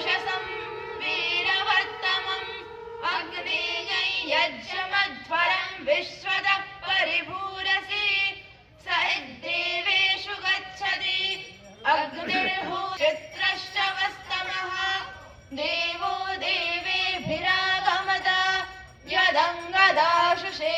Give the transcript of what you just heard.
यशसं वीरवर्तमम् अग्नेयज्ञमध्वरं विश्वतः परिभूरसि स देवेषु गच्छति अग्निर्भूचित्रश्च वस्तमः देवो देवेभिरागमद यदङ्गदाशुषे